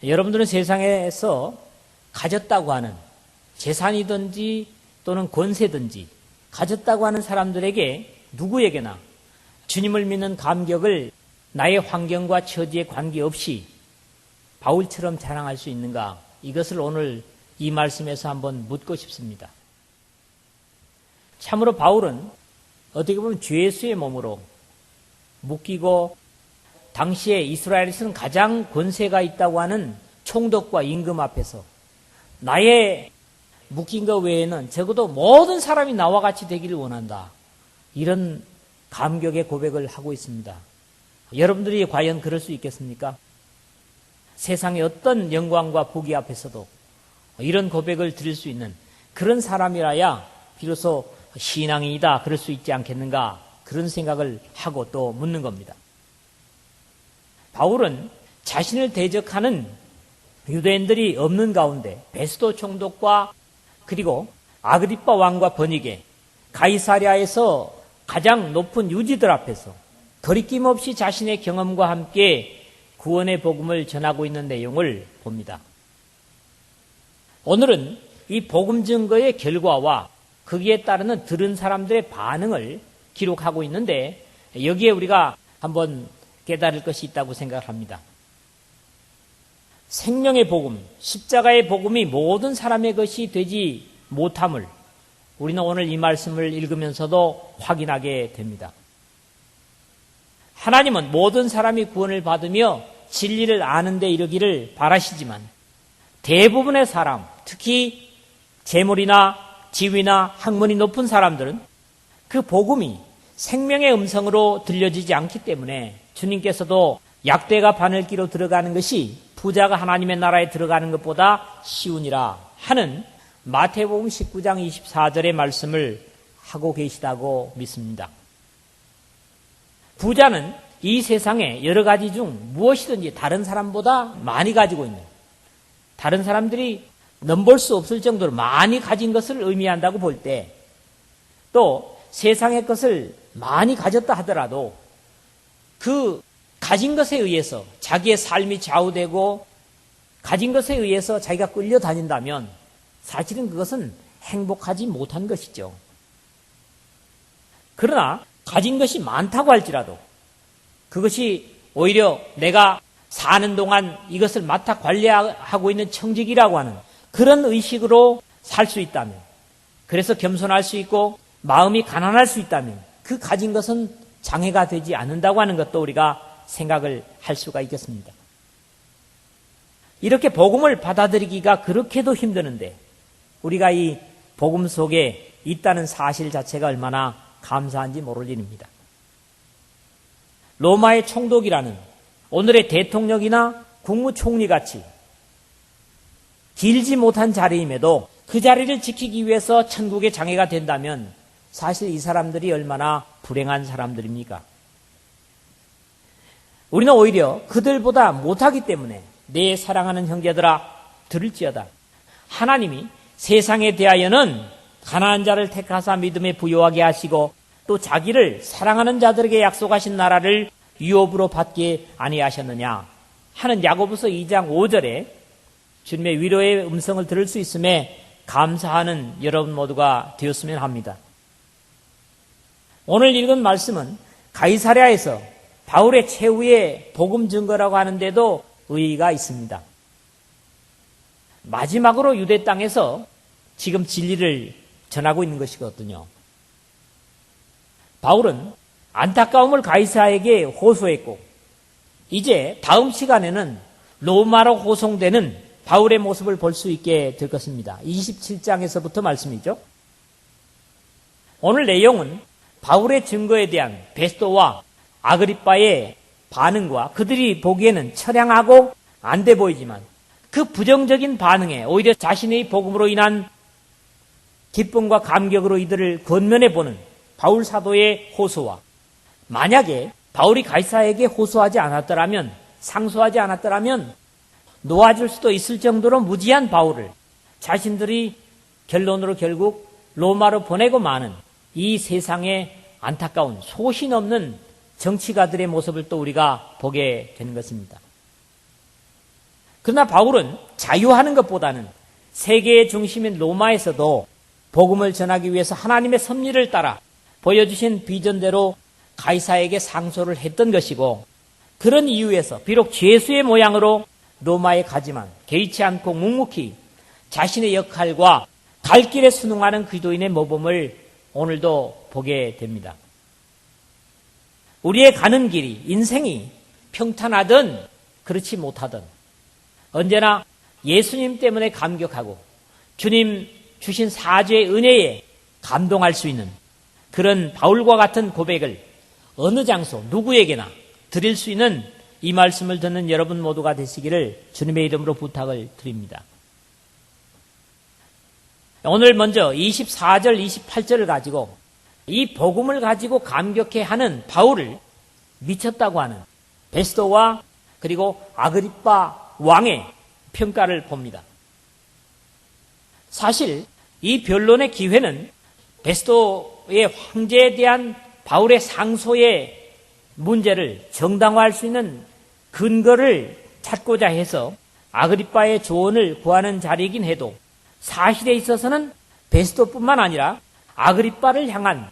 여러분들은 세상에서 가졌다고 하는 재산이든지 또는 권세든지 가졌다고 하는 사람들에게 누구에게나 주님을 믿는 감격을 나의 환경과 처지에 관계없이 바울처럼 자랑할 수 있는가? 이것을 오늘 이 말씀에서 한번 묻고 싶습니다. 참으로 바울은 어떻게 보면 죄수의 몸으로 묶이고 당시에 이스라엘에서는 가장 권세가 있다고 하는 총독과 임금 앞에서 나의 묶인 것 외에는 적어도 모든 사람이 나와 같이 되기를 원한다. 이런 감격의 고백을 하고 있습니다. 여러분들이 과연 그럴 수 있겠습니까? 세상의 어떤 영광과 복이 앞에서도 이런 고백을 드릴 수 있는 그런 사람이라야 비로소 신앙인이다 그럴 수 있지 않겠는가, 그런 생각을 하고 또 묻는 겁니다. 바울은 자신을 대적하는 유대인들이 없는 가운데 베스도 총독과 그리고 아그리빠 왕과 버니게 가이사랴에서 가장 높은 유지들 앞에서 거리낌 없이 자신의 경험과 함께 구원의 복음을 전하고 있는 내용을 봅니다. 오늘은 이 복음 증거의 결과와 거기에 따르는 들은 사람들의 반응을 기록하고 있는데, 여기에 우리가 한번 깨달을 것이 있다고 생각합니다. 생명의 복음, 십자가의 복음이 모든 사람의 것이 되지 못함을 우리는 오늘 이 말씀을 읽으면서도 확인하게 됩니다. 하나님은 모든 사람이 구원을 받으며 진리를 아는 데 이르기를 바라시지만 대부분의 사람, 특히 재물이나 지위나 학문이 높은 사람들은 그 복음이 생명의 음성으로 들려지지 않기 때문에 주님께서도 약대가 바늘기로 들어가는 것이 부자가 하나님의 나라에 들어가는 것보다 쉬우니라 하는 마태복음 19장 24절의 말씀을 하고 계시다고 믿습니다. 부자는 이 세상에 여러 가지 중 무엇이든지 다른 사람보다 많이 가지고 있는, 다른 사람들이 넘볼 수 없을 정도로 많이 가진 것을 의미한다고 볼 때, 또 세상의 것을 많이 가졌다 하더라도 그 가진 것에 의해서 자기의 삶이 좌우되고 가진 것에 의해서 자기가 끌려다닌다면 사실은 그것은 행복하지 못한 것이죠. 그러나 가진 것이 많다고 할지라도 그것이 오히려 내가 사는 동안 이것을 맡아 관리하고 있는 청직이라고 하는 그런 의식으로 살 수 있다면, 그래서 겸손할 수 있고 마음이 가난할 수 있다면 그 가진 것은 장애가 되지 않는다고 하는 것도 우리가 생각을 할 수가 있겠습니다. 이렇게 복음을 받아들이기가 그렇게도 힘드는데 우리가 이 복음 속에 있다는 사실 자체가 얼마나 감사한지 모를 일입니다. 로마의 총독이라는 오늘의 대통령이나 국무총리같이 길지 못한 자리임에도 그 자리를 지키기 위해서 천국의 장애가 된다면 사실 이 사람들이 얼마나 불행한 사람들입니까? 우리는 오히려 그들보다 못하기 때문에 내 사랑하는 형제들아 들을지어다. 하나님이 세상에 대하여는 가난한 자를 택하사 믿음에 부요하게 하시고 또 자기를 사랑하는 자들에게 약속하신 나라를 유업으로 받게 아니하셨느냐 하는 야고보서 2장 5절에 주님의 위로의 음성을 들을 수 있음에 감사하는 여러분 모두가 되었으면 합니다. 오늘 읽은 말씀은 가이사랴에서 바울의 최후의 복음 증거라고 하는데도 의의가 있습니다. 마지막으로 유대 땅에서 지금 진리를 전하고 있는 것이거든요. 바울은 안타까움을 가이사에게 호소했고 이제 다음 시간에는 로마로 호송되는 바울의 모습을 볼 수 있게 될 것입니다. 27장에서부터 말씀이죠. 오늘 내용은 바울의 증거에 대한 베스도와 아그리빠의 반응과 그들이 보기에는 처량하고 안 돼 보이지만 그 부정적인 반응에 오히려 자신의 복음으로 인한 기쁨과 감격으로 이들을 권면해 보는 바울 사도의 호소와, 만약에 바울이 가이사에게 호소하지 않았더라면, 상소하지 않았더라면 놓아줄 수도 있을 정도로 무지한 바울을 자신들이 결론으로 결국 로마로 보내고 마는 이 세상의 안타까운 소신 없는 정치가들의 모습을 또 우리가 보게 되는 것입니다. 그러나 바울은 자유하는 것보다는 세계의 중심인 로마에서도 복음을 전하기 위해서 하나님의 섭리를 따라 보여주신 비전대로 가이사에게 상소를 했던 것이고, 그런 이유에서 비록 죄수의 모양으로 로마에 가지만 개의치 않고 묵묵히 자신의 역할과 갈 길에 순응하는 기도인의 모범을 오늘도 보게 됩니다. 우리의 가는 길이, 인생이 평탄하든 그렇지 못하든 언제나 예수님 때문에 감격하고 주님 주신 사죄의 은혜에 감동할 수 있는 그런 바울과 같은 고백을 어느 장소 누구에게나 드릴 수 있는 이 말씀을 듣는 여러분 모두가 되시기를 주님의 이름으로 부탁을 드립니다. 오늘 먼저 24절, 28절을 가지고 이 복음을 가지고 감격해하는 바울을 미쳤다고 하는 베스도와 그리고 아그리빠 왕의 평가를 봅니다. 사실 이 변론의 기회는 베스도의 황제에 대한 바울의 상소의 문제를 정당화할 수 있는 근거를 찾고자 해서 아그리빠의 조언을 구하는 자리이긴 해도 사실에 있어서는 베스도뿐만 아니라 아그리빠를 향한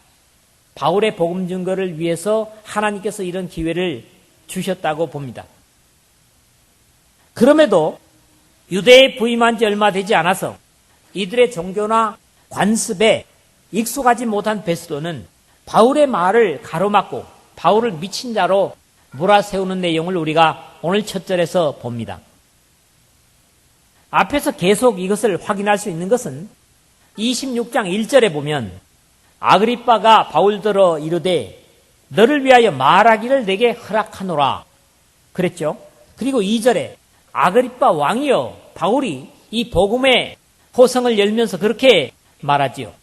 바울의 복음 증거를 위해서 하나님께서 이런 기회를 주셨다고 봅니다. 그럼에도 유대에 부임한 지 얼마 되지 않아서 이들의 종교나 관습에 익숙하지 못한 베스도는 바울의 말을 가로막고 바울을 미친 자로 몰아세우는 내용을 우리가 오늘 첫 절에서 봅니다. 앞에서 계속 이것을 확인할 수 있는 것은 26장 1절에 보면 아그리빠가 바울더러 이르되 너를 위하여 말하기를 내게 허락하노라 그랬죠. 그리고 2절에 아그리빠 왕이여, 바울이 이 복음의 호성을 열면서 그렇게 말하지요.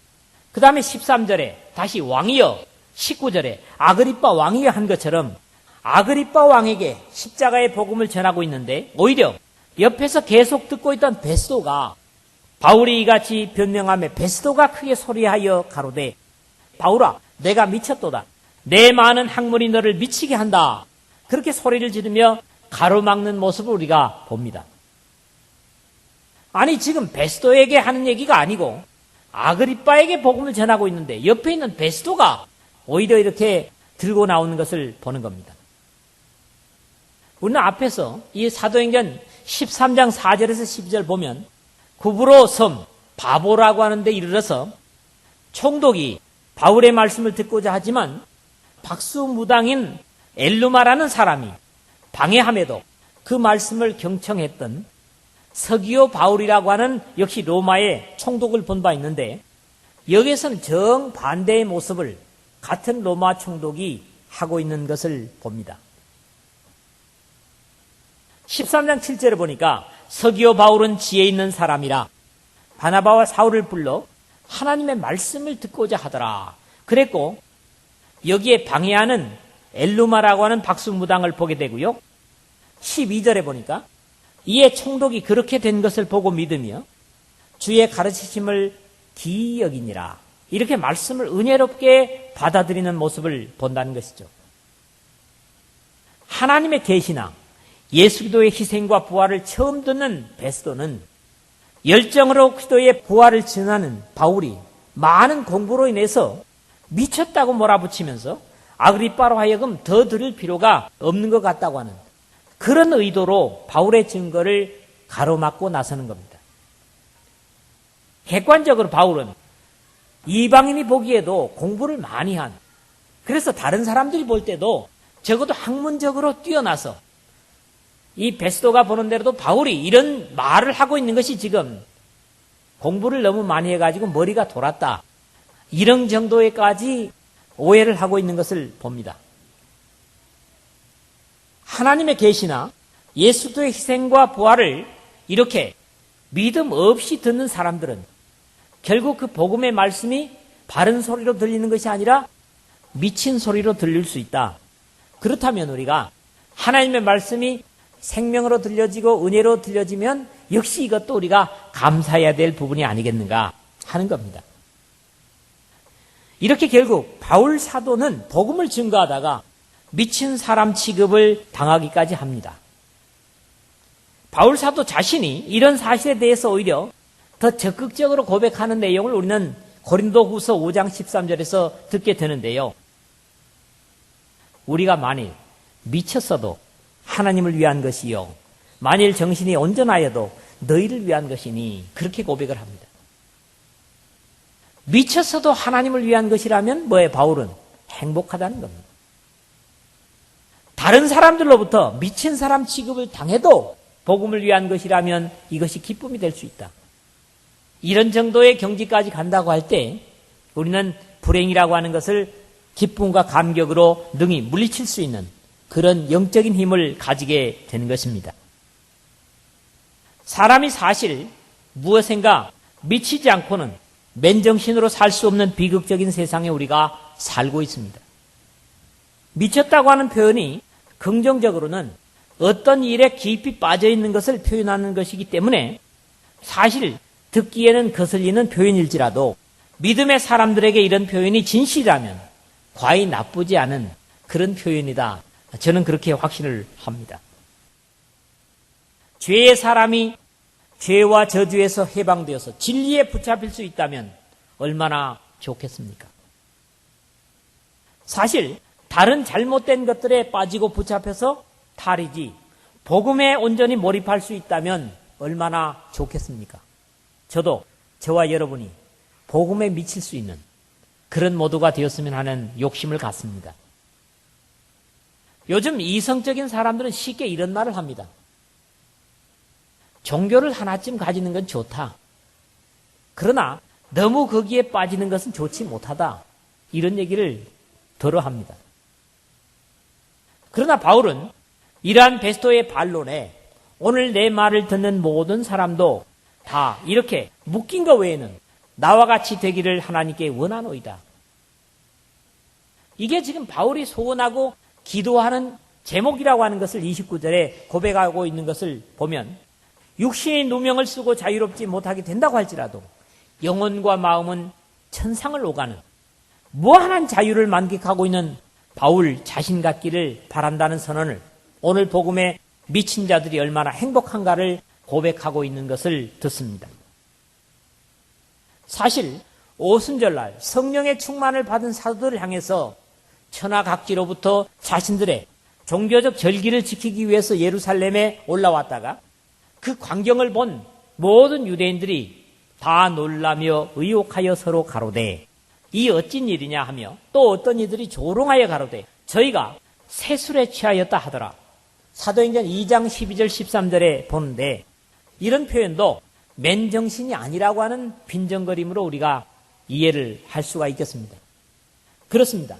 그 다음에 13절에 다시 왕이여, 19절에 아그리빠 왕이여 한 것처럼 아그리빠 왕에게 십자가의 복음을 전하고 있는데, 오히려 옆에서 계속 듣고 있던 베스도가 바울이 이같이 변명하며 베스도가 크게 소리하여 가로되 바울아, 내가 미쳤도다. 내 많은 학문이 너를 미치게 한다. 그렇게 소리를 지르며 가로막는 모습을 우리가 봅니다. 아니, 지금 베스도에게 하는 얘기가 아니고 아그리빠에게 복음을 전하고 있는데 옆에 있는 베스도가 오히려 이렇게 들고 나오는 것을 보는 겁니다. 우리는 앞에서 이 사도행전 13장 4절에서 12절 보면 구브로 섬 바보라고 하는데 이르러서 총독이 바울의 말씀을 듣고자 하지만 박수무당인 엘루마라는 사람이 방해함에도 그 말씀을 경청했던 서기오 바울이라고 하는 역시 로마의 총독을 본 바 있는데, 여기에서는 정반대의 모습을 같은 로마 총독이 하고 있는 것을 봅니다. 13장 7절에 보니까 서기오 바울은 지혜 있는 사람이라 바나바와 사울을 불러 하나님의 말씀을 듣고자 하더라 그랬고, 여기에 방해하는 엘루마라고 하는 박수무당을 보게 되고요. 12절에 보니까 이에 총독이 그렇게 된 것을 보고 믿으며 주의 가르치심을 기이 여기니라, 이렇게 말씀을 은혜롭게 받아들이는 모습을 본다는 것이죠. 하나님의 계시나 예수 그리스도의 희생과 부활을 처음 듣는 베스도는 열정으로 그리스도의 부활을 전하는 바울이 많은 공부로 인해서 미쳤다고 몰아붙이면서 아그리빠로 하여금 더 들을 필요가 없는 것 같다고 하는 그런 의도로 바울의 증거를 가로막고 나서는 겁니다. 객관적으로 바울은 이방인이 보기에도 공부를 많이 한, 그래서 다른 사람들이 볼 때도 적어도 학문적으로 뛰어나서 이 베스도가 보는 대로도 바울이 이런 말을 하고 있는 것이 지금 공부를 너무 많이 해가지고 머리가 돌았다, 이런 정도에까지 오해를 하고 있는 것을 봅니다. 하나님의 계시나 예수의 희생과 부활을 이렇게 믿음 없이 듣는 사람들은 결국 그 복음의 말씀이 바른 소리로 들리는 것이 아니라 미친 소리로 들릴 수 있다. 그렇다면 우리가 하나님의 말씀이 생명으로 들려지고 은혜로 들려지면 역시 이것도 우리가 감사해야 될 부분이 아니겠는가 하는 겁니다. 이렇게 결국 바울 사도는 복음을 증거하다가 미친 사람 취급을 당하기까지 합니다. 바울 사도 자신이 이런 사실에 대해서 오히려 더 적극적으로 고백하는 내용을 우리는 고린도후서 5장 13절에서 듣게 되는데요. 우리가 만일 미쳤어도 하나님을 위한 것이요 만일 정신이 온전하여도 너희를 위한 것이니 그렇게 고백을 합니다. 미쳤어도 하나님을 위한 것이라면 뭐에 바울은 행복하다는 겁니다. 다른 사람들로부터 미친 사람 취급을 당해도 복음을 위한 것이라면 이것이 기쁨이 될 수 있다. 이런 정도의 경지까지 간다고 할 때 우리는 불행이라고 하는 것을 기쁨과 감격으로 능히 물리칠 수 있는 그런 영적인 힘을 가지게 되는 것입니다. 사람이 사실 무엇인가 미치지 않고는 맨정신으로 살 수 없는 비극적인 세상에 우리가 살고 있습니다. 미쳤다고 하는 표현이 긍정적으로는 어떤 일에 깊이 빠져 있는 것을 표현하는 것이기 때문에 사실 듣기에는 거슬리는 표현일지라도 믿음의 사람들에게 이런 표현이 진실이라면 과히 나쁘지 않은 그런 표현이다. 저는 그렇게 확신을 합니다. 죄의 사람이 죄와 저주에서 해방되어서 진리에 붙잡힐 수 있다면 얼마나 좋겠습니까? 사실 다른 잘못된 것들에 빠지고 붙잡혀서 탈이지 복음에 온전히 몰입할 수 있다면 얼마나 좋겠습니까? 저도 저와 여러분이 복음에 미칠 수 있는 그런 모두가 되었으면 하는 욕심을 갖습니다. 요즘 이성적인 사람들은 쉽게 이런 말을 합니다. 종교를 하나쯤 가지는 건 좋다. 그러나 너무 거기에 빠지는 것은 좋지 못하다. 이런 얘기를 들어 합니다. 그러나 바울은 이러한 베스토의 반론에 오늘 내 말을 듣는 모든 사람도 다 이렇게 묶인 것 외에는 나와 같이 되기를 하나님께 원하노이다. 이게 지금 바울이 소원하고 기도하는 제목이라고 하는 것을 29절에 고백하고 있는 것을 보면 육신의 누명을 쓰고 자유롭지 못하게 된다고 할지라도 영혼과 마음은 천상을 오가는 무한한 자유를 만끽하고 있는 바울 자신 같기를 바란다는 선언을 오늘 복음에 미친 자들이 얼마나 행복한가를 고백하고 있는 것을 듣습니다. 사실 오순절날 성령의 충만을 받은 사도들을 향해서 천하각지로부터 자신들의 종교적 절기를 지키기 위해서 예루살렘에 올라왔다가 그 광경을 본 모든 유대인들이 다 놀라며 의혹하여 서로 가로되 이 어찐 일이냐 하며 또 어떤 이들이 조롱하여 가로되 저희가 세술에 취하였다 하더라. 사도행전 2장 12절 13절에 보는데 이런 표현도 맨정신이 아니라고 하는 빈정거림으로 우리가 이해를 할 수가 있겠습니다. 그렇습니다.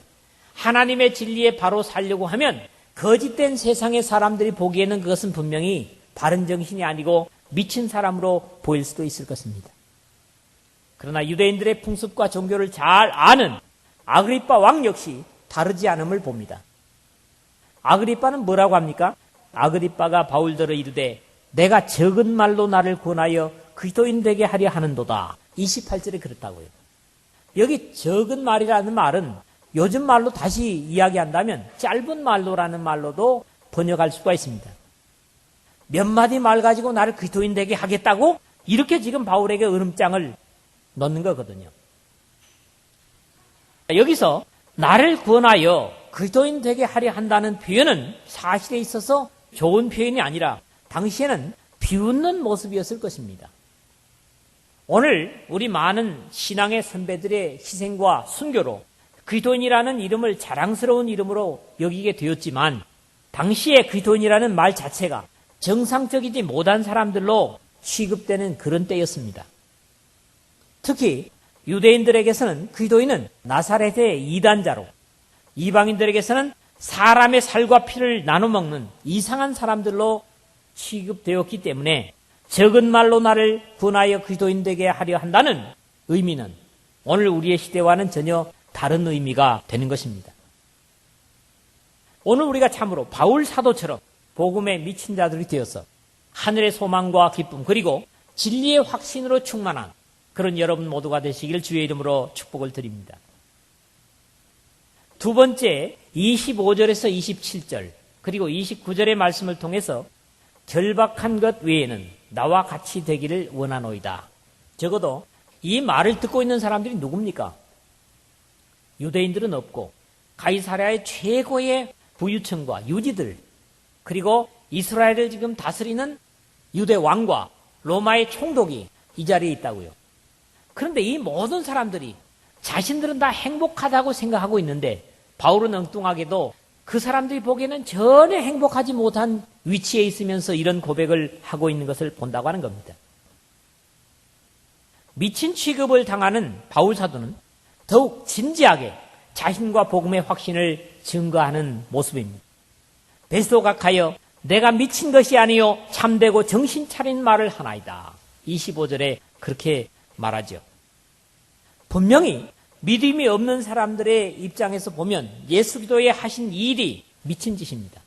하나님의 진리에 바로 살려고 하면 거짓된 세상의 사람들이 보기에는 그것은 분명히 바른 정신이 아니고 미친 사람으로 보일 수도 있을 것입니다. 그러나 유대인들의 풍습과 종교를 잘 아는 아그리빠 왕 역시 다르지 않음을 봅니다. 아그리빠는 뭐라고 합니까? 아그리빠가 바울더러 이르되 내가 적은 말로 나를 권하여 그리스도인 되게 하려 하는도다. 28절에 그렇다고요. 여기 적은 말이라는 말은 요즘 말로 다시 이야기한다면 짧은 말로라는 말로도 번역할 수가 있습니다. 몇 마디 말 가지고 나를 그리스도인 되게 하겠다고 이렇게 지금 바울에게 으름장을 넣는 거거든요. 여기서 나를 구원하여 그리스도인 되게 하려 한다는 표현은 사실에 있어서 좋은 표현이 아니라 당시에는 비웃는 모습이었을 것입니다. 오늘 우리 많은 신앙의 선배들의 희생과 순교로 그리스도인이라는 이름을 자랑스러운 이름으로 여기게 되었지만 당시에 그리스도인이라는 말 자체가 정상적이지 못한 사람들로 취급되는 그런 때였습니다. 특히 유대인들에게서는 그리스도인은 나사렛의 이단자로 이방인들에게서는 사람의 살과 피를 나눠 먹는 이상한 사람들로 취급되었기 때문에 적은 말로 나를 구원하여 그리스도인 되게 하려 한다는 의미는 오늘 우리의 시대와는 전혀 다른 의미가 되는 것입니다. 오늘 우리가 참으로 바울 사도처럼 복음에 미친 자들이 되어서 하늘의 소망과 기쁨 그리고 진리의 확신으로 충만한 그런 여러분 모두가 되시길 주의 이름으로 축복을 드립니다. 두 번째 25절에서 27절 그리고 29절의 말씀을 통해서 결박한 것 외에는 나와 같이 되기를 원하노이다. 적어도 이 말을 듣고 있는 사람들이 누굽니까? 유대인들은 없고 가이사랴의 최고의 부유층과 유지들, 그리고 이스라엘을 지금 다스리는 유대 왕과 로마의 총독이 이 자리에 있다고요. 그런데 이 모든 사람들이 자신들은 다 행복하다고 생각하고 있는데 바울은 엉뚱하게도 그 사람들이 보기에는 전혀 행복하지 못한 위치에 있으면서 이런 고백을 하고 있는 것을 본다고 하는 겁니다. 미친 취급을 당하는 바울 사도는 더욱 진지하게 자신과 복음의 확신을 증거하는 모습입니다. 베스도가 가여 내가 미친 것이 아니요 참되고 정신 차린 말을 하나이다. 25절에 그렇게 말하죠. 분명히 믿음이 없는 사람들의 입장에서 보면 예수 그리스도의 하신 일이 미친 짓입니다.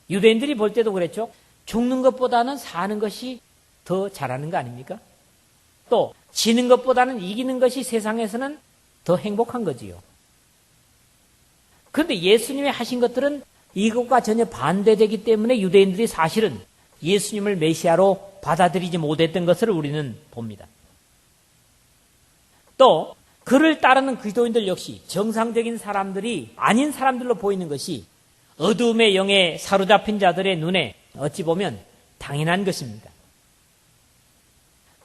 유대인들이 볼 때도 그랬죠. 죽는 것보다는 사는 것이 더 잘하는 거 아닙니까? 또 지는 것보다는 이기는 것이 세상에서는 더 행복한 거지요. 그런데 예수님이 하신 것들은 이것과 전혀 반대되기 때문에 유대인들이 사실은 예수님을 메시아로 받아들이지 못했던 것을 우리는 봅니다. 또 그를 따르는 그리스도인들 역시 정상적인 사람들이 아닌 사람들로 보이는 것이 어두움의 영에 사로잡힌 자들의 눈에 어찌 보면 당연한 것입니다.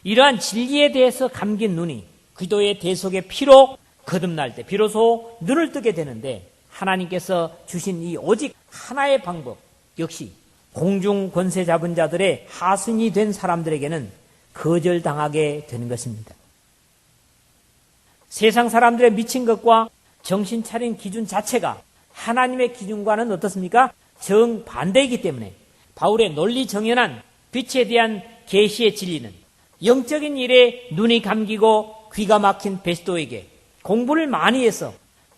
이러한 진리에 대해서 감긴 눈이 그리스도의 대속의 피로 거듭날 때 비로소 눈을 뜨게 되는데, 하나님께서 주신 이 오직 하나의 방법 역시 공중 권세 잡은 자들의 하순이 된 사람들에게는 거절당하게 되는 것입니다. 세상 사람들의 미친 것과 정신 차린 기준 자체가 하나님의 기준과는 어떻습니까? 정반대이기 때문에 바울의 논리 정연한 빛에 대한 계시의 진리는 영적인 일에 눈이 감기고 귀가 막힌 베스도에게 공부를 많이 해서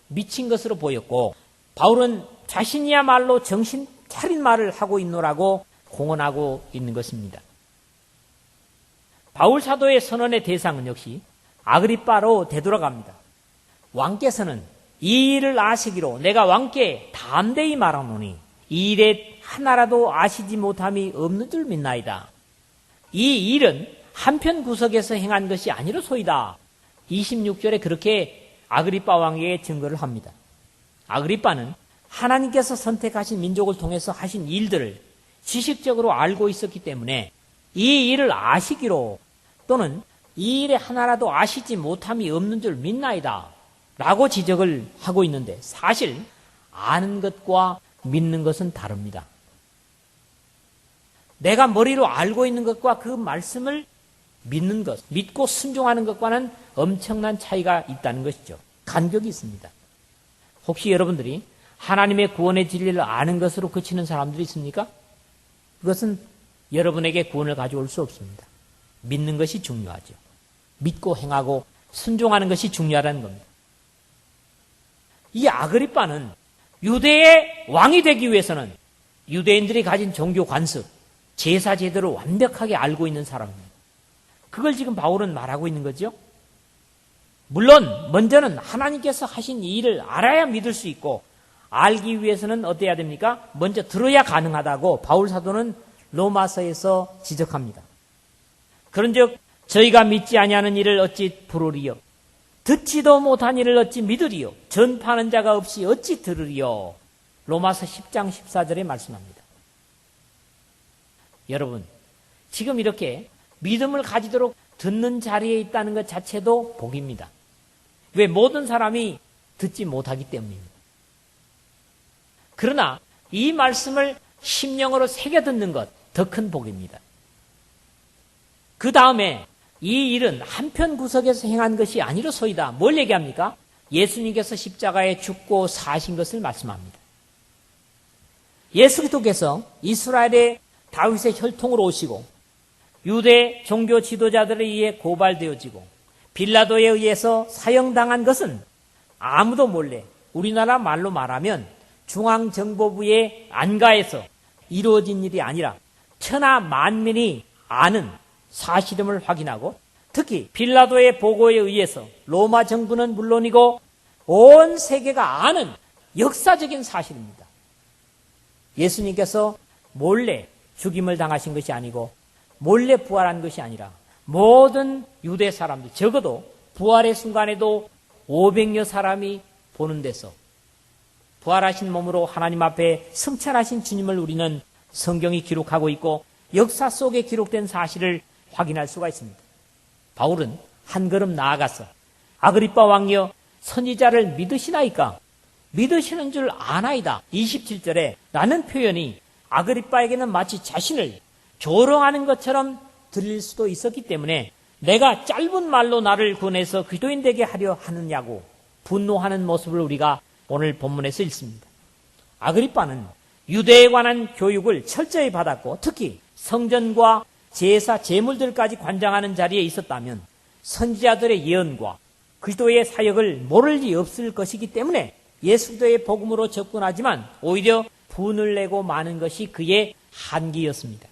미친 것으로 보였고, 바울은 자신이야말로 정신 차린 말을 하고 있노라고 공언하고 있는 것입니다. 바울 사도의 선언의 대상은 역시 아그리빠로 되돌아갑니다. 왕께서는 이 일을 아시기로 내가 왕께 담대히 말하노니 이 일에 하나라도 아시지 못함이 없는 줄 믿나이다. 이 일은 한편 구석에서 행한 것이 아니로소이다. 26절에 그렇게 아그리빠 왕에게 증거를 합니다. 아그리빠는 하나님께서 선택하신 민족을 통해서 하신 일들을 지식적으로 알고 있었기 때문에 이 일을 아시기로, 또는 이 일에 하나라도 아시지 못함이 없는 줄 믿나이다 라고 지적을 하고 있는데, 사실 아는 것과 믿는 것은 다릅니다. 내가 머리로 알고 있는 것과 그 말씀을 믿는 것, 믿고 순종하는 것과는 엄청난 차이가 있다는 것이죠. 간격이 있습니다. 혹시 여러분들이 하나님의 구원의 진리를 아는 것으로 그치는 사람들이 있습니까? 그것은 여러분에게 구원을 가져올 수 없습니다. 믿는 것이 중요하죠. 믿고 행하고 순종하는 것이 중요하다는 겁니다. 이 아그리빠는 유대의 왕이 되기 위해서는 유대인들이 가진 종교 관습, 제사 제도를 완벽하게 알고 있는 사람입니다. 그걸 지금 바울은 말하고 있는 거죠. 물론 먼저는 하나님께서 하신 이 일을 알아야 믿을 수 있고, 알기 위해서는 어때야 됩니까? 먼저 들어야 가능하다고 바울 사도는 로마서에서 지적합니다. 그런즉 저희가 믿지 아니하는 일을 어찌 부르리요? 듣지도 못한 일을 어찌 믿으리요? 전파하는 자가 없이 어찌 들으리요? 로마서 10장 14절에 말씀합니다. 여러분, 지금 이렇게 믿음을 가지도록 듣는 자리에 있다는 것 자체도 복입니다. 왜? 모든 사람이 듣지 못하기 때문입니다. 그러나 이 말씀을 심령으로 새겨 듣는 것, 더 큰 복입니다. 그 다음에 이 일은 한편 구석에서 행한 것이 아니로소이다. 뭘 얘기합니까? 예수님께서 십자가에 죽고 사신 것을 말씀합니다. 예수 그리스도께서 이스라엘의 다윗의 혈통으로 오시고 유대 종교 지도자들에 의해 고발되어지고 빌라도에 의해서 사형당한 것은 아무도 몰래, 우리나라 말로 말하면 중앙정보부의 안가에서 이루어진 일이 아니라 천하 만민이 아는 사실임을 확인하고, 특히 빌라도의 보고에 의해서 로마 정부는 물론이고 온 세계가 아는 역사적인 사실입니다. 예수님께서 몰래 죽임을 당하신 것이 아니고 몰래 부활한 것이 아니라 모든 유대 사람들, 적어도 부활의 순간에도 500여 사람이 보는 데서 부활하신 몸으로 하나님 앞에 승천하신 주님을 우리는 성경이 기록하고 있고 역사 속에 기록된 사실을 확인할 수가 있습니다. 바울은 한 걸음 나아가서 아그리빠 왕이여 선지자를 믿으시나이까? 믿으시는 줄 아나이다. 27절에 라는 표현이 아그리빠에게는 마치 자신을 조롱하는 것처럼 들릴 수도 있었기 때문에 내가 짧은 말로 나를 구원해서 그리스도인 되게 하려 하느냐고 분노하는 모습을 우리가 오늘 본문에서 읽습니다. 아그리빠는 유대에 관한 교육을 철저히 받았고 특히 성전과 제사, 제물들까지 관장하는 자리에 있었다면 선지자들의 예언과 그리스도의 사역을 모를 리 없을 것이기 때문에 예수도의 복음으로 접근하지만 오히려 분을 내고 마는 것이 그의 한계였습니다.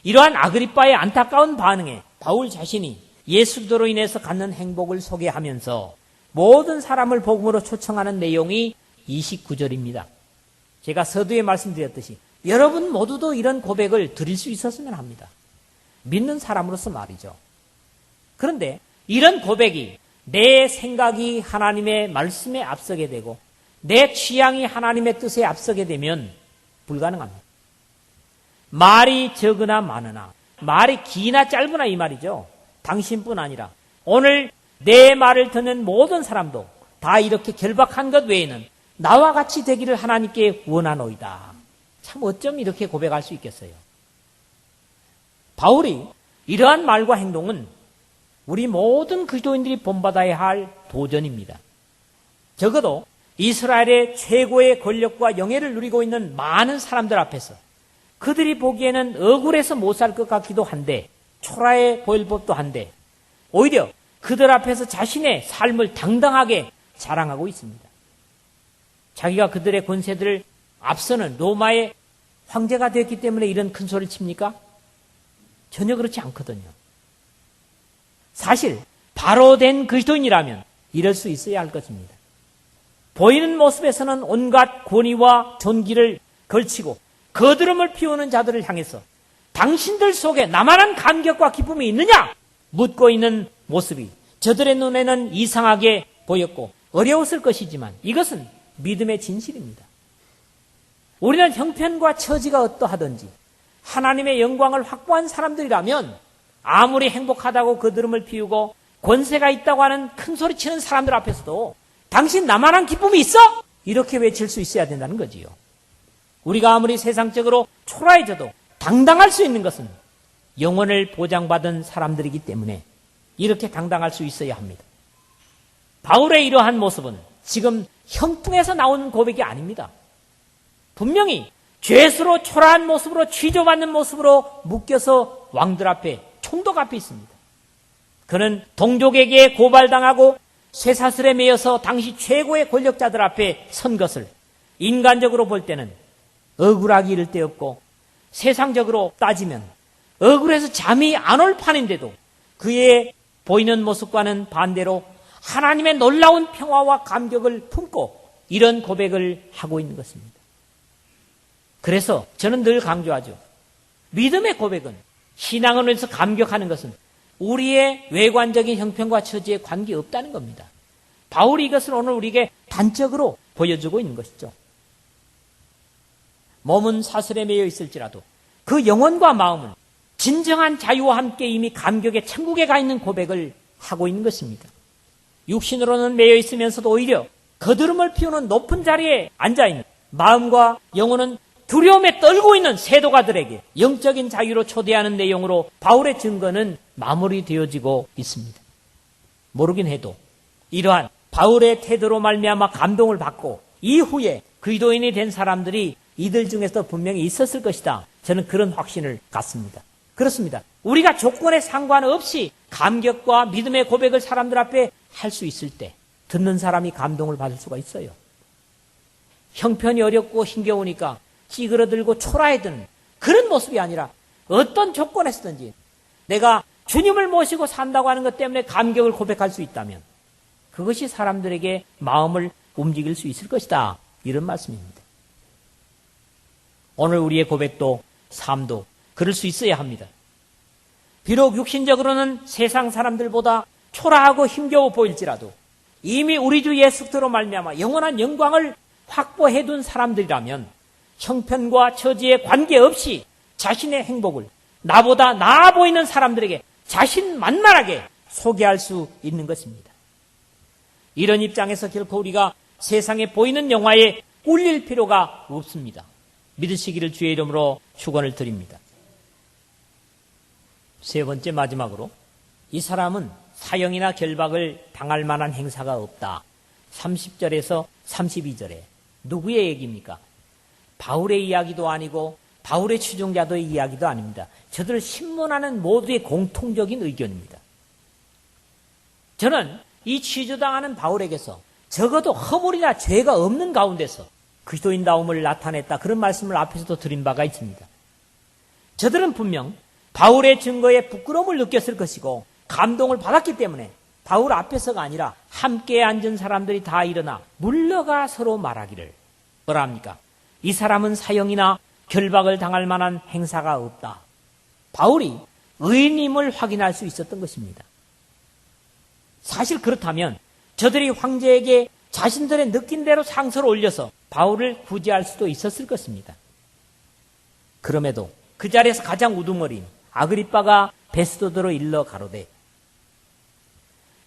이러한 아그리빠의 안타까운 반응에 바울 자신이 예수도로 인해서 갖는 행복을 소개하면서 모든 사람을 복음으로 초청하는 내용이 29절입니다. 제가 서두에 말씀드렸듯이 여러분 모두도 이런 고백을 드릴 수 있었으면 합니다. 믿는 사람으로서 말이죠. 그런데 이런 고백이 내 생각이 하나님의 말씀에 앞서게 되고 내 취향이 하나님의 뜻에 앞서게 되면 불가능합니다. 말이 적으나 많으나 말이 기나 짧으나 이 말이죠. 당신뿐 아니라 오늘 내 말을 듣는 모든 사람도 다 이렇게 결박한 것 외에는 나와 같이 되기를 하나님께 원하노이다. 참 어쩜 이렇게 고백할 수 있겠어요. 바울이 이러한 말과 행동은 우리 모든 그리스도인들이 본받아야 할 도전입니다. 적어도 이스라엘의 최고의 권력과 영예를 누리고 있는 많은 사람들 앞에서 그들이 보기에는 억울해서 못 살 것 같기도 한데 초라해 보일 법도 한데 오히려 그들 앞에서 자신의 삶을 당당하게 자랑하고 있습니다. 자기가 그들의 권세들을 앞서는 로마의 황제가 되었기 때문에 이런 큰 소리를 칩니까? 전혀 그렇지 않거든요. 사실 바로 된 그리스도인이라면 이럴 수 있어야 할 것입니다. 보이는 모습에서는 온갖 권위와 존귀를 걸치고 거드름을 피우는 자들을 향해서 당신들 속에 나만한 감격과 기쁨이 있느냐? 묻고 있는 모습이 저들의 눈에는 이상하게 보였고 어려웠을 것이지만 이것은 믿음의 진실입니다. 우리는 형편과 처지가 어떠하든지 하나님의 영광을 확보한 사람들이라면 아무리 행복하다고 거드름을 피우고 권세가 있다고 하는 큰 소리 치는 사람들 앞에서도 당신 나만한 기쁨이 있어? 이렇게 외칠 수 있어야 된다는 거지요. 우리가 아무리 세상적으로 초라해져도 당당할 수 있는 것은 영혼을 보장받은 사람들이기 때문에 이렇게 당당할 수 있어야 합니다. 바울의 이러한 모습은 지금 형통에서 나온 고백이 아닙니다. 분명히 죄수로 초라한 모습으로 취조받는 모습으로 묶여서 왕들 앞에 총독 앞에 있습니다. 그는 동족에게 고발당하고 쇠사슬에 매여서 당시 최고의 권력자들 앞에 선 것을 인간적으로 볼 때는 억울하기 이를 데 없고 세상적으로 따지면 억울해서 잠이 안 올 판인데도 그의 보이는 모습과는 반대로 하나님의 놀라운 평화와 감격을 품고 이런 고백을 하고 있는 것입니다. 그래서 저는 늘 강조하죠. 믿음의 고백은 신앙을 위해서 감격하는 것은 우리의 외관적인 형편과 처지에 관계없다는 겁니다. 바울이 이것을 오늘 우리에게 단적으로 보여주고 있는 것이죠. 몸은 사슬에 매여 있을지라도 그 영혼과 마음은 진정한 자유와 함께 이미 감격의 천국에 가 있는 고백을 하고 있는 것입니다. 육신으로는 매여 있으면서도 오히려 거드름을 피우는 높은 자리에 앉아있는 마음과 영혼은 두려움에 떨고 있는 세도가들에게 영적인 자유로 초대하는 내용으로 바울의 증거는 마무리되어지고 있습니다. 모르긴 해도 이러한 바울의 태도로 말미암아 감동을 받고 이후에 그리스도인이 된 사람들이 이들 중에서 분명히 있었을 것이다. 저는 그런 확신을 갖습니다. 그렇습니다. 우리가 조건에 상관없이 감격과 믿음의 고백을 사람들 앞에 할 수 있을 때 듣는 사람이 감동을 받을 수가 있어요. 형편이 어렵고 힘겨우니까 찌그러들고 초라해드는 그런 모습이 아니라 어떤 조건에서든지 내가 주님을 모시고 산다고 하는 것 때문에 감격을 고백할 수 있다면 그것이 사람들에게 마음을 움직일 수 있을 것이다. 이런 말씀입니다. 오늘 우리의 고백도 삶도 그럴 수 있어야 합니다. 비록 육신적으로는 세상 사람들보다 초라하고 힘겨워 보일지라도 이미 우리 주 예수 그리스도로 말미암아 영원한 영광을 확보해 둔 사람들이라면 형편과 처지에 관계없이 자신의 행복을 나보다 나아 보이는 사람들에게 자신만만하게 소개할 수 있는 것입니다. 이런 입장에서 결코 우리가 세상에 보이는 영화에 꿀릴 필요가 없습니다. 믿으시기를 주의 이름으로 축원을 드립니다. 세 번째 마지막으로 이 사람은 사형이나 결박을 당할 만한 행사가 없다. 30절에서 32절에 누구의 얘기입니까? 바울의 이야기도 아니고 바울의 추종자들의 이야기도 아닙니다. 저들을 신문하는 모두의 공통적인 의견입니다. 저는 이 취조당하는 바울에게서 적어도 허물이나 죄가 없는 가운데서 그리스도인다움을 나타냈다. 그런 말씀을 앞에서도 드린 바가 있습니다. 저들은 분명 바울의 증거에 부끄러움을 느꼈을 것이고 감동을 받았기 때문에 바울 앞에서가 아니라 함께 앉은 사람들이 다 일어나 물러가 서로 말하기를 뭐라 합니까? 이 사람은 사형이나 결박을 당할 만한 행사가 없다. 바울이 의인임을 확인할 수 있었던 것입니다. 사실 그렇다면 저들이 황제에게 자신들의 느낀 대로 상소를 올려서 바울을 구제할 수도 있었을 것입니다. 그럼에도 그 자리에서 가장 우두머리인 아그리빠가 베스도더로 일러 가로되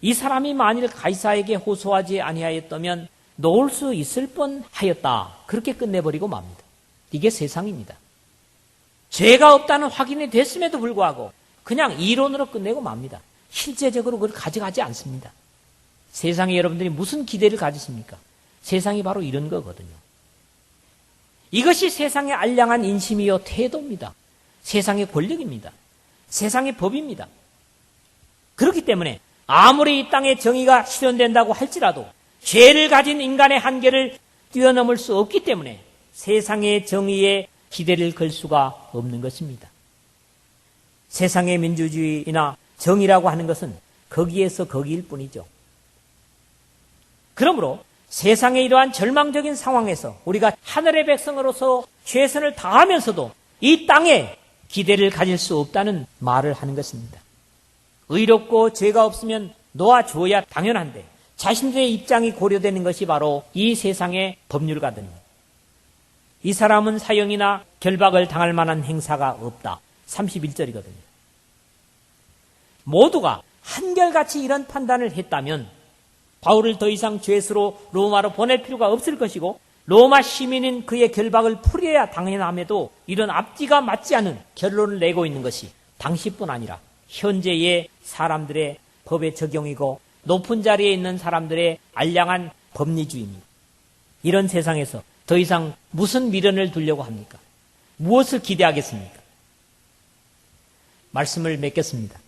이 사람이 만일 가이사에게 호소하지 아니하였다면 놓을 수 있을 뻔하였다. 그렇게 끝내버리고 맙니다. 이게 세상입니다. 죄가 없다는 확인이 됐음에도 불구하고 그냥 이론으로 끝내고 맙니다. 실제적으로 그걸 가져가지 않습니다. 세상에 여러분들이 무슨 기대를 가지십니까? 세상이 바로 이런 거거든요. 이것이 세상의 알량한 인심이요 태도입니다. 세상의 권력입니다. 세상의 법입니다. 그렇기 때문에 아무리 이 땅에 정의가 실현된다고 할지라도 죄를 가진 인간의 한계를 뛰어넘을 수 없기 때문에 세상의 정의에 기대를 걸 수가 없는 것입니다. 세상의 민주주의나 정의라고 하는 것은 거기에서 거기일 뿐이죠. 그러므로 세상의 이러한 절망적인 상황에서 우리가 하늘의 백성으로서 최선을 다하면서도 이 땅에 기대를 가질 수 없다는 말을 하는 것입니다. 의롭고 죄가 없으면 놓아줘야 당연한데 자신들의 입장이 고려되는 것이 바로 이 세상의 법률가들입니다. 이 사람은 사형이나 결박을 당할 만한 행사가 없다. 31절이거든요. 모두가 한결같이 이런 판단을 했다면 바울을 더 이상 죄수로 로마로 보낼 필요가 없을 것이고 로마 시민인 그의 결박을 풀어야 당연함에도 이런 앞뒤가 맞지 않은 결론을 내고 있는 것이 당시뿐 아니라 현재의 사람들의 법의 적용이고 높은 자리에 있는 사람들의 알량한 법리주의입니다. 이런 세상에서 더 이상 무슨 미련을 두려고 합니까? 무엇을 기대하겠습니까? 말씀을 맺겠습니다.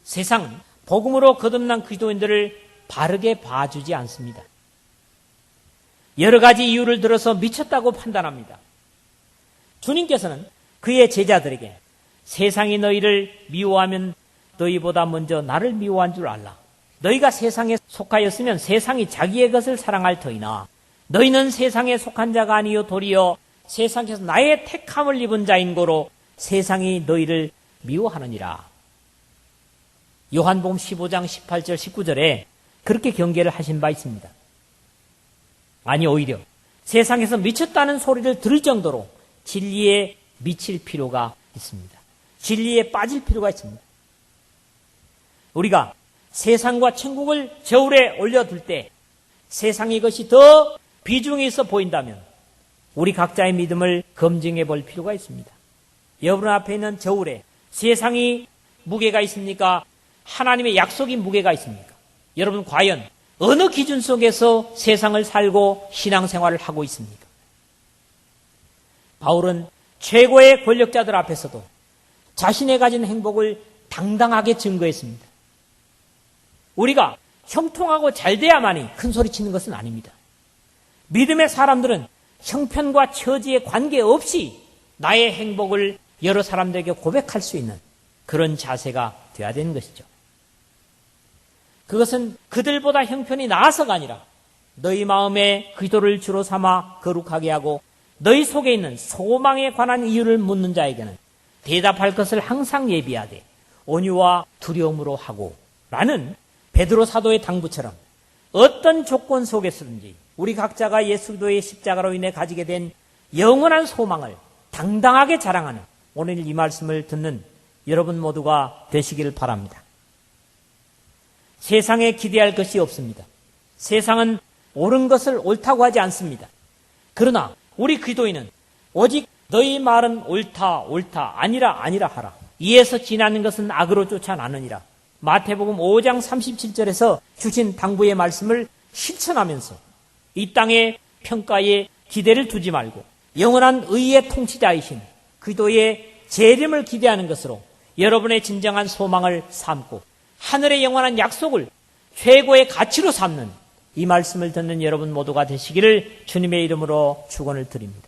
세상은 복음으로 거듭난 그리스도인들을 바르게 봐주지 않습니다. 여러 가지 이유를 들어서 미쳤다고 판단합니다. 주님께서는 그의 제자들에게 세상이 너희를 미워하면 너희보다 먼저 나를 미워한 줄 알라. 너희가 세상에 속하였으면 세상이 자기의 것을 사랑할 터이나 너희는 세상에 속한 자가 아니요 도리어 세상에서 나의 택함을 입은 자인 고로 세상이 너희를 미워하느니라. 요한복음 15장 18절 19절에 그렇게 경계를 하신 바 있습니다. 아니 오히려 세상에서 미쳤다는 소리를 들을 정도로 진리에 미칠 필요가 있습니다. 진리에 빠질 필요가 있습니다. 우리가 세상과 천국을 저울에 올려둘 때 세상의 것이 더 비중이 있어 보인다면 우리 각자의 믿음을 검증해 볼 필요가 있습니다. 여러분 앞에 있는 저울에 세상이 무게가 있습니까? 하나님의 약속이 무게가 있습니까? 여러분 과연 어느 기준 속에서 세상을 살고 신앙생활을 하고 있습니까? 바울은 최고의 권력자들 앞에서도 자신의 가진 행복을 당당하게 증거했습니다. 우리가 형통하고 잘 돼야만이 큰 소리 치는 것은 아닙니다. 믿음의 사람들은 형편과 처지에 관계없이 나의 행복을 여러 사람들에게 고백할 수 있는 그런 자세가 되어야 되는 것이죠. 그것은 그들보다 형편이 나아서가 아니라 너희 마음에 그리스도를 주로 삼아 거룩하게 하고 너희 속에 있는 소망에 관한 이유를 묻는 자에게는 대답할 것을 항상 예비하되 온유와 두려움으로 하고 라는 베드로 사도의 당부처럼 어떤 조건 속에서든지 우리 각자가 예수 그리스도의 십자가로 인해 가지게 된 영원한 소망을 당당하게 자랑하는 오늘 이 말씀을 듣는 여러분 모두가 되시길 바랍니다. 세상에 기대할 것이 없습니다. 세상은 옳은 것을 옳다고 하지 않습니다. 그러나 우리 기도인은 오직 너희 말은 옳다 옳다 아니라 아니라 하라. 이에서 지나는 것은 악으로 쫓아나느니라. 마태복음 5장 37절에서 주신 당부의 말씀을 실천하면서 이 땅의 평가에 기대를 두지 말고 영원한 의의 통치자이신 그리스도의 재림을 기대하는 것으로 여러분의 진정한 소망을 삼고 하늘의 영원한 약속을 최고의 가치로 삼는 이 말씀을 듣는 여러분 모두가 되시기를 주님의 이름으로 축원을 드립니다.